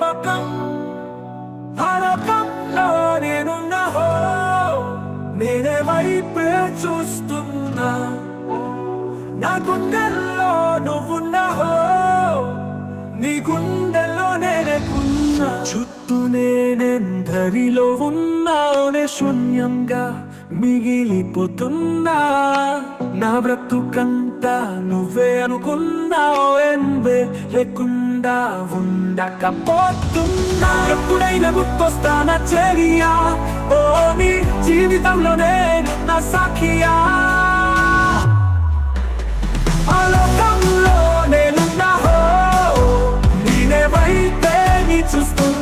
పకం హరకంలో నేనున్నా హో, నేనే వైపే చూస్తున్నా, నా గుండెల్లో నువ్వున్నా హో, నీ గుండెల్లో నేనేకున్నా. చుట్టూ నేనెందరిలో ఉన్నానే శూన్యంగా మిగిలిపోతున్నా, నా బ్రతుకంతా నువ్వే అనుకున్నావు, ఎన్వే లేకుండా ఉండకపోతున్నా. ఎప్పుడైనా గుర్తొస్తానా చెలియా, ఓ నీ జీవితంలో నేను నా సాఖియా. ఆలోకంలో నేనున్నా హో, నేనే వైపే నీ చూస్తున్నా.